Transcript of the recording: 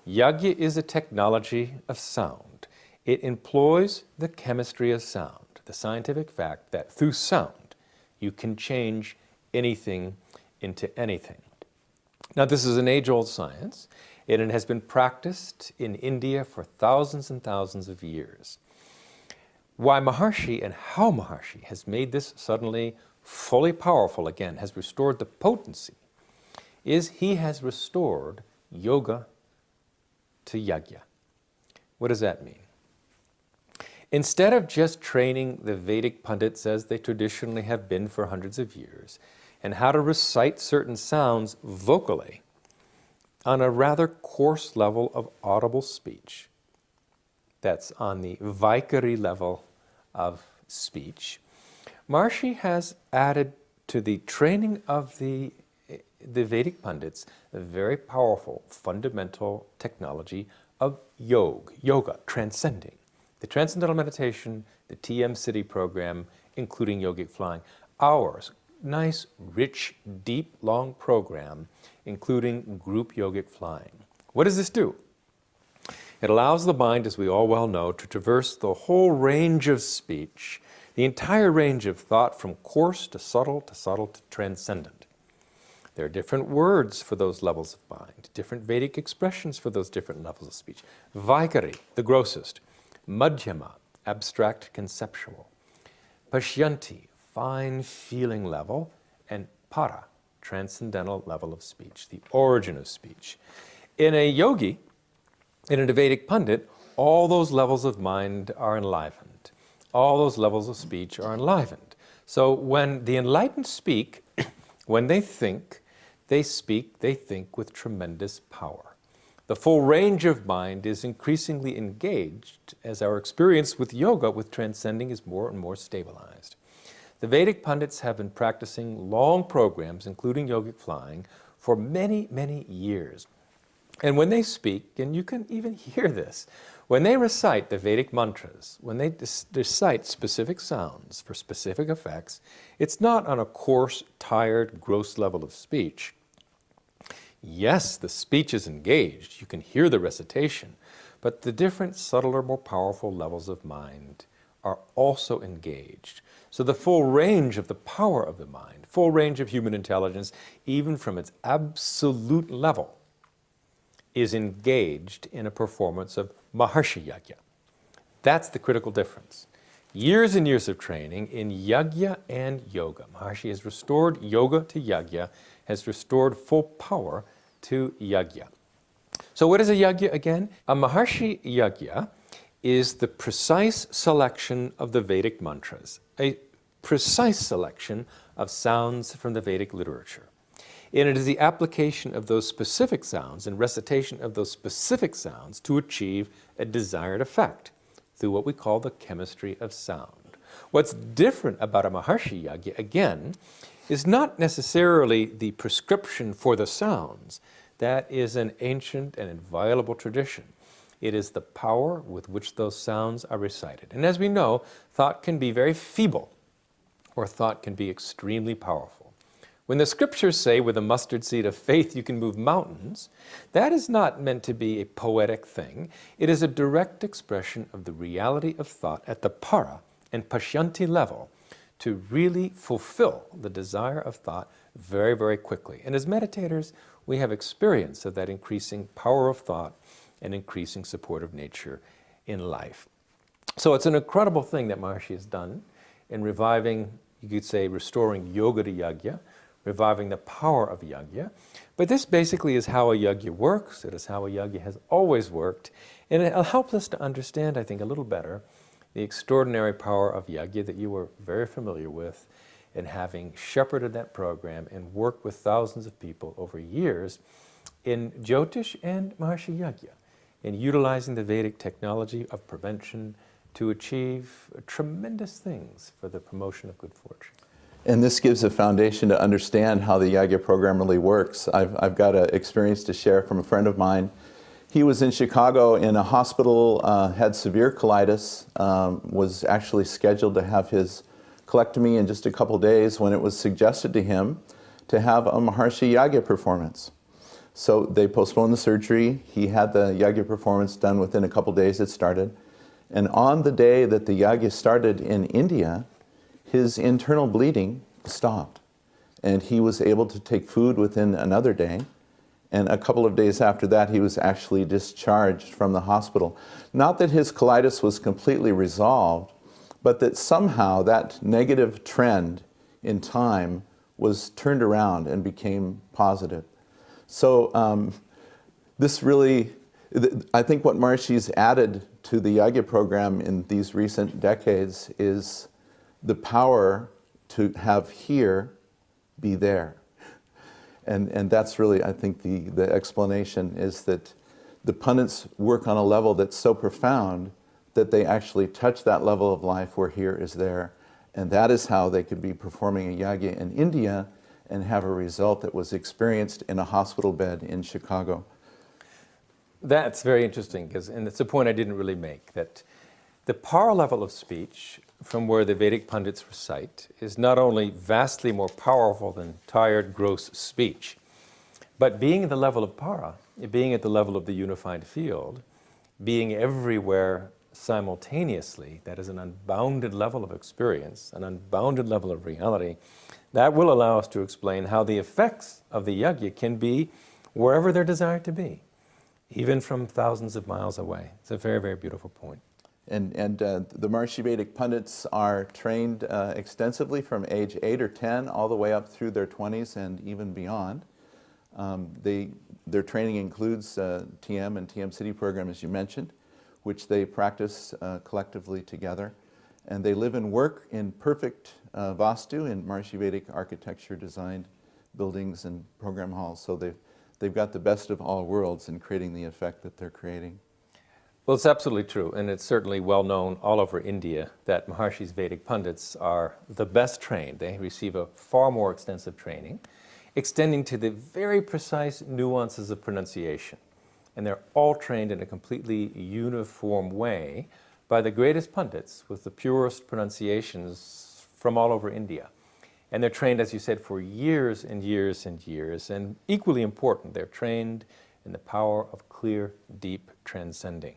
Yagya is a technology of sound. It employs the chemistry of sound, the scientific fact that through sound you can change anything into anything. Now, this is an age-old science, and it has been practiced in India for thousands and thousands of years. Why Maharishi and how Maharishi has made this suddenly fully powerful again, has restored the potency, is he has restored yoga to yagya. What does that mean? Instead of just training the Vedic pundits as they traditionally have been for hundreds of years, and how to recite certain sounds vocally on a rather coarse level of audible speech, that's on the Vaikari level of speech, Maharishi has added to the training of the Vedic pundits a very powerful fundamental technology of yoga, transcending. The Transcendental Meditation, the TM City program, including yogic flying, ours, nice, rich, deep, long program, including group yogic flying. What does this do? It allows the mind, as we all well know, to traverse the whole range of speech, the entire range of thought from coarse to subtle to transcendent. There are different words for those levels of mind, different Vedic expressions for those different levels of speech. Vaikari, the grossest. Madhyama, abstract conceptual. Pashyanti, fine feeling level. And para, transcendental level of speech, the origin of speech. In a yogi, in a Vedic pundit, all those levels of mind are enlivened. All those levels of speech are enlivened. So when the enlightened speak, when they think, they speak, they think with tremendous power. The full range of mind is increasingly engaged as our experience with yoga, with transcending, is more and more stabilized. The Vedic pundits have been practicing long programs, including yogic flying, for many, many years. And when they speak, and you can even hear this, when they recite the Vedic mantras, when they recite specific sounds for specific effects, it's not on a coarse, tired, gross level of speech. Yes, the speech is engaged, you can hear the recitation, but the different subtler, more powerful levels of mind are also engaged. So the full range of the power of the mind, full range of human intelligence, even from its absolute level, is engaged in a performance of Maharishi Yagya. That's the critical difference. Years and years of training in Yagya and Yoga. Maharishi has restored Yoga to Yagya, has restored full power to Yagya. So what is a Yagya again? A Maharishi Yagya is the precise selection of the Vedic mantras, a precise selection of sounds from the Vedic literature. And it is the application of those specific sounds and recitation of those specific sounds to achieve a desired effect through what we call the chemistry of sound. What's different about a Maharishi Yagya, again, is not necessarily the prescription for the sounds. That is an ancient and inviolable tradition. It is the power with which those sounds are recited. And as we know, thought can be very feeble, or thought can be extremely powerful. When the scriptures say, with a mustard seed of faith you can move mountains, that is not meant to be a poetic thing. It is a direct expression of the reality of thought at the para and pashyanti level to really fulfill the desire of thought very, very quickly. And as meditators, we have experience of that increasing power of thought and increasing support of nature in life. So it's an incredible thing that Maharishi has done in reviving, you could say, restoring yoga to yagya, reviving the power of yagya. But this basically is how a yagya works. It is how a yagya has always worked. And it helps us to understand, I think, a little better the extraordinary power of yagya that you were very familiar with, in having shepherded that program and worked with thousands of people over years in Jyotish and Maharishi Yagya, in utilizing the Vedic technology of prevention to achieve tremendous things for the promotion of good fortune. And this gives a foundation to understand how the Yagya program really works. I've got an experience to share from a friend of mine. He was in Chicago in a hospital, had severe colitis, was actually scheduled to have his colectomy in just a couple days when it was suggested to him to have a Maharishi Yagya performance. So they postponed the surgery. He had the Yagya performance done within a couple days it started. And on the day that the Yagya started in India, his internal bleeding stopped. And he was able to take food within another day. And a couple of days after that, he was actually discharged from the hospital. Not that his colitis was completely resolved, but that somehow that negative trend in time was turned around and became positive. So this really, I think what Maharishi's added to the Yagya program in these recent decades is the power to have here be there. And that's really, I think, the explanation is that the pundits work on a level that's so profound that they actually touch that level of life where here is there. And that is how they could be performing a Yagya in India and have a result that was experienced in a hospital bed in Chicago. That's very interesting, and it's a point I didn't really make, that the power level of speech from where the Vedic pundits recite is not only vastly more powerful than tired, gross speech, but being at the level of para, being at the level of the unified field, being everywhere simultaneously, that is an unbounded level of experience, an unbounded level of reality, that will allow us to explain how the effects of the Yagya can be wherever they're desired to be, even from thousands of miles away. It's a very, very beautiful point. And the Maharishi Vedic pundits are trained extensively from age 8 or 10 all the way up through their 20s and even beyond. Their training includes TM and TM City program, as you mentioned, which they practice collectively together. And they live and work in perfect Vastu, in Maharishi Vedic architecture designed buildings and program halls. So they've got the best of all worlds in creating the effect that they're creating. Well, it's absolutely true, and it's certainly well known all over India that Maharishi's Vedic pundits are the best trained. They receive a far more extensive training, extending to the very precise nuances of pronunciation. And they're all trained in a completely uniform way by the greatest pundits with the purest pronunciations from all over India. And they're trained, as you said, for years and years and years. And equally important, they're trained in the power of clear, deep transcending.